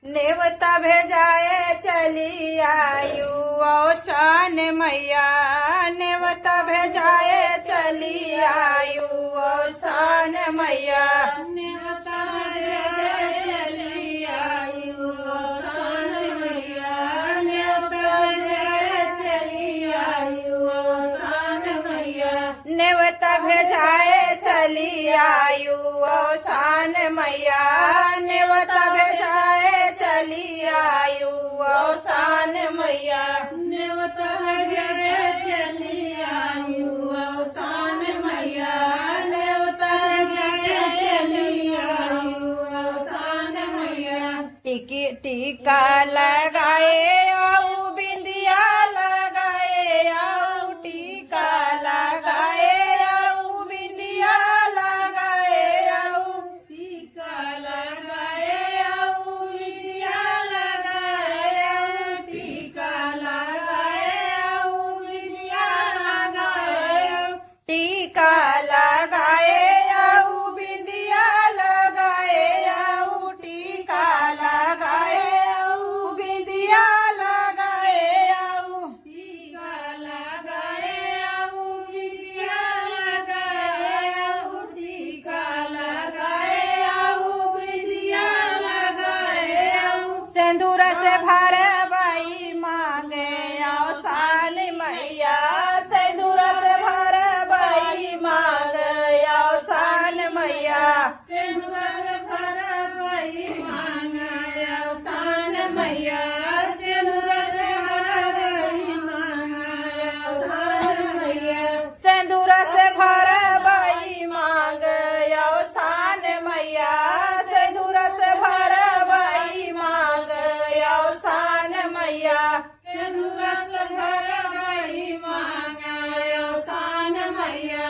नेवता भेजाए चली आयु औसान मैया, नेवता भेजाए चली आयु औसान मैया। नेवता भेजाए चली आयु औसान मैया, नेवता भेजाए चली आयु औसान मैया। नेवता भेजाए चली आयु औसान मैया, नेवता भेजाए चली आयु औसान मैया। नेवता भेजाए चली आयु औसान मैया, नेवता भेजाए चली आयु औसान मैया। टीका लगाए आऊ बिंदिया लगाए आऊ, टीका लगाए आऊ बिंदिया लगाए आऊ। टीका लगाए आऊ बिंदिया लगाए आऊ, टीका लगाए आऊ बिंदिया लगाए आऊ। टीका लगाए आऊ बिंदिया लगाए आऊ, टीका लगाए आऊ बिंदिया लगाए आऊ। टीका लगाए आऊ बिंदिया लगाए आऊ, टीका लगाए आऊ बिंदिया लगाए आऊ। सिंदूर से भर बाई मांगे औसान मैया, सिंदूर से भर बाई मांगे औसान मैया। सिंदूर से भर बाई मांगे औसान मैया, सिंदूर से भर बाई मांगे औसान मैया। सिंदूर से भर बाई मांगे औसान मैया, सिंदूर से भर बाई मांगे औसान मैया। सिंदूर से भर बाई मांगे औसान मैया,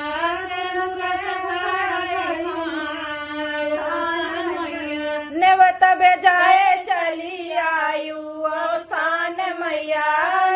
सिंदूर से भर बाई मांगे औसान मैया। नेवता भेजाए चली आयु औसान मैया,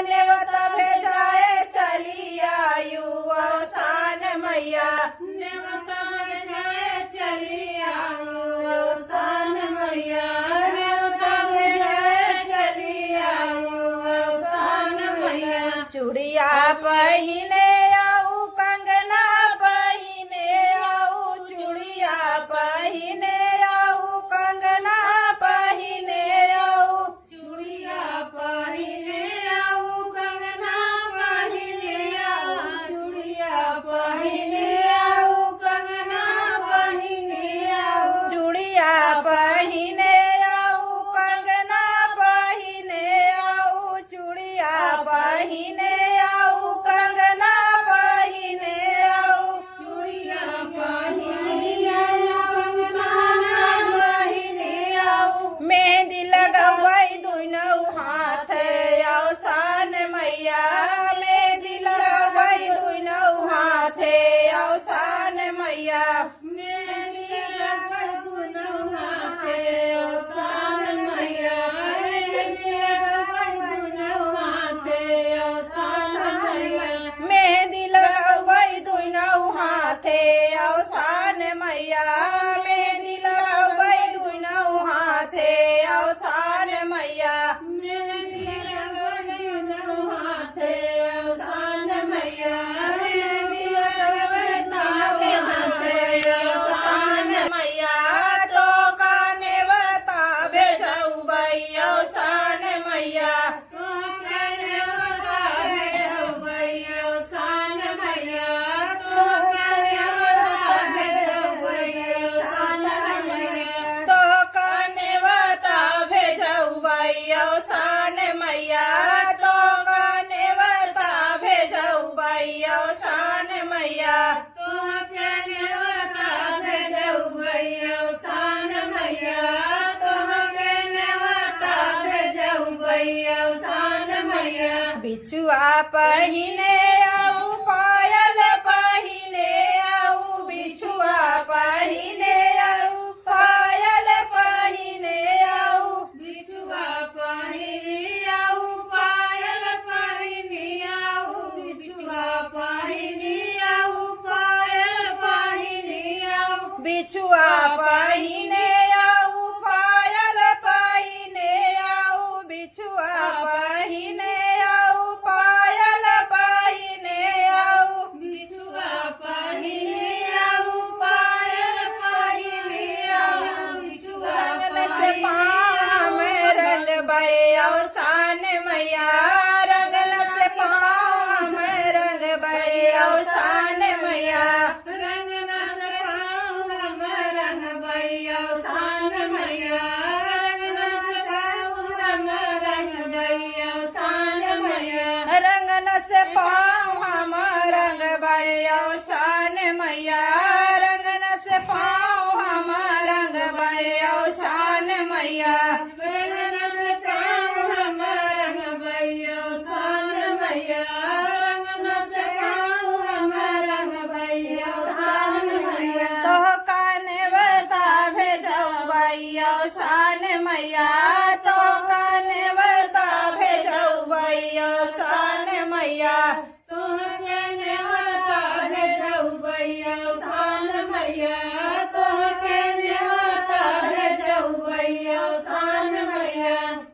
नेवता भेजाए चली आयु औसान मैया। नेवता भेजाए चली आयु औसान मैया, नेवता भेजाए चली आयु औसान मैया। चूड़िया पहिने आऊ कंगना पहिने आऊ, चूड़िया पहिने आऊ कंगना पहिने आऊ। चूड़िया पहिने आऊ कंगना पहिने आऊ, चूड़िया पहिने आऊ कंगना पहिने आऊ। चूड़िया पहिने आऊ कंगना पहिने आऊ, चूड़िया पहिने आऊ कंगना पहिने आऊ। चूड़िया पहिने आऊ कंगना पहिने आऊ। मेहंदी लगवाई दुनौ हाथ औसान मैया, मेहंदी लगवाई दुनौ हाथ औसान मैया। मेहंदी लगाई दुनौ हाथे औसान मैया, मेहंदी लगाई दुनौ हाथे औसान मैया। मेहंदी लगवाई दुनौ हाथ औसान मैया, मेहंदी लगवाई दुनौ हाथ औसान मैया। मेहंदी लगाई दुनौ हाथे औसान मैया, मेहंदी लगाई दुनौ हाथे औसान मैया। तो नेवता भेजऊ बई औसान मैया, तो कन्या भेजौ गई औसान मैया, तो कन्या भेजौ गई औसान मैया। तो नेवता भेजऊ बई औसान मैया, तो नेवता भेजऊ बई औसान मैया। तो कन्या भेजौ गई औसान मैया, तो कन्या भेजौ गई औसान मैया। बिछुआ पहिने आऊ पायल पहिने आऊ, बिछुआ पहिने आऊ पायल पहिने आऊ। बिछुआ पहिने आऊ पायल पहिने आऊ, बिछुआ पहिने आऊ पायल पहिने आऊ। बिछुआ पहिने आऊ पायल पहिने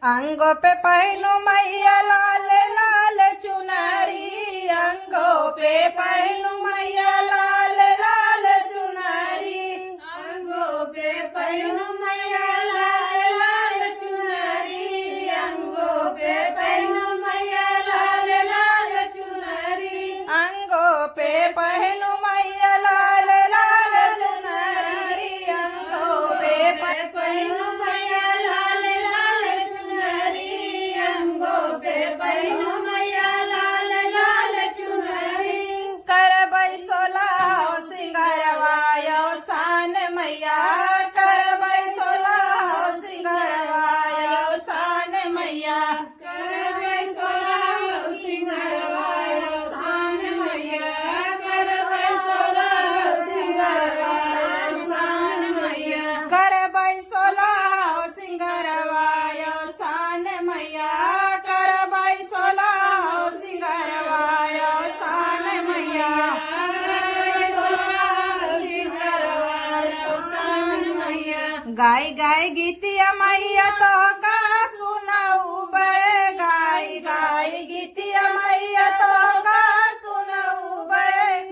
अंगों पे पहनू मैया लाल लाल चुनरी, अंगों पे पहनू मैया लाल लाल चुनरी। अंगों पे पहनू मैया लाल लाल चुनरी, अंगों पे पहनू मैया लाल लाल चुनरी। अंगों पे पहनू मैया लाल लाल चुनरी, अंगों पे पहनू मैया लाल लाल चुनरी, अंगों पे पहनू मैया लाल लाल चुनरी। करबै सोलह सिंगरवायो शान मैया, करबै सोलह सिंगरवायो शान मैया। करबै सोलह सिंगरवायो शान मैया, करबै सोलह सिंगरवायो शान मैया। करबै सोलह सिंगरवायो शान मैया, करबै सोलह सिंगरवायो शान मैया। करबै सोलह सिंगरवायो शान मैया। गाय गाय गीतिया मैया तो का सुनाऊ बे, गाय गाय गीतिया मैया तो का सुनाऊ बे।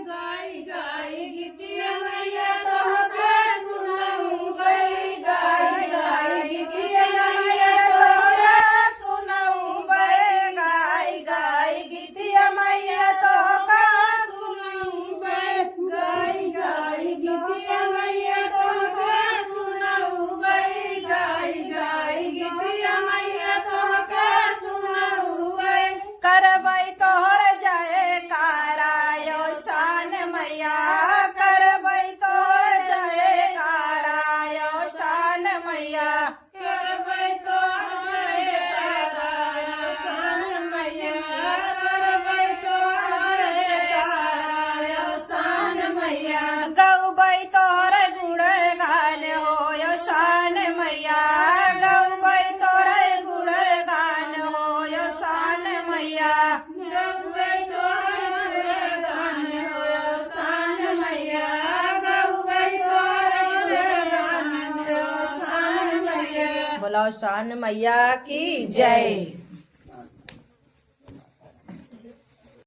गाय गाय गीतिया मैया तोहके सुनाऊ बे, गाय गाय गीतिया मैया तोहका सुनाऊ बे, गाय गाय गीतिया मैया तोहका सुनाऊ बे। गाय गाय गीतिया मैया तोहके सुनाऊ बे, गाय गाय गीतिया मैया तोहके सुनाऊ बे। करबै तोहर जय कारायो शान मैया, करबै तोहर जय कारायो शान मैया। करबै तोहर जयकारा शान मैया, करबै तोहर जयकारा शान मैया। गौबै तोहर गुणगान होयो शान मैया, गौबै तोहर गुणगान होयो शान मैया। गौबै तोहर गान होयो शान मैया, गौबै तोहर गान होयो शान मैया। बोलो शान मैया की जय।